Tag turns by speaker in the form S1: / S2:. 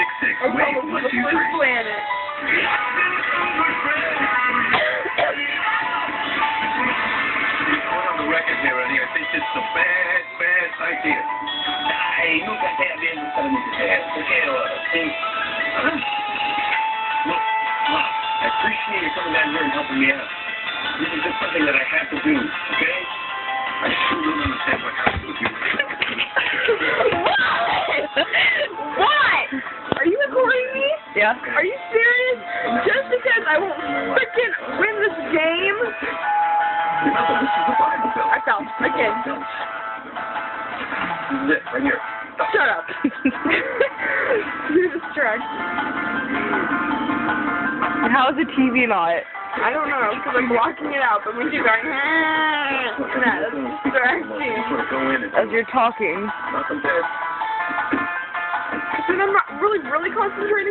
S1: 666. Wait, 1, 2, 3.
S2: Planet.
S1: On the record here, Eddie, I think this is a bad idea. Ay, nunca te había gustado mucho eso, ¿sí? Look, I appreciate you coming down here and helping me out. This is just something that I have to do, okay? I still don't understand what happened with you.
S2: What? Are you recording me?
S3: Yeah.
S2: Are you serious? Just because I won't freaking win this game?
S1: Remember, this is the Bible, Bill.
S2: I fell. Again.
S1: This is it, right here.
S2: Shut up. You're distracted.
S3: How is the TV not?
S2: I don't know, because I'm blocking it out, but when you're going, that's distracting.
S3: As you're talking.
S1: Nothing there.
S2: Then I'm not really concentrating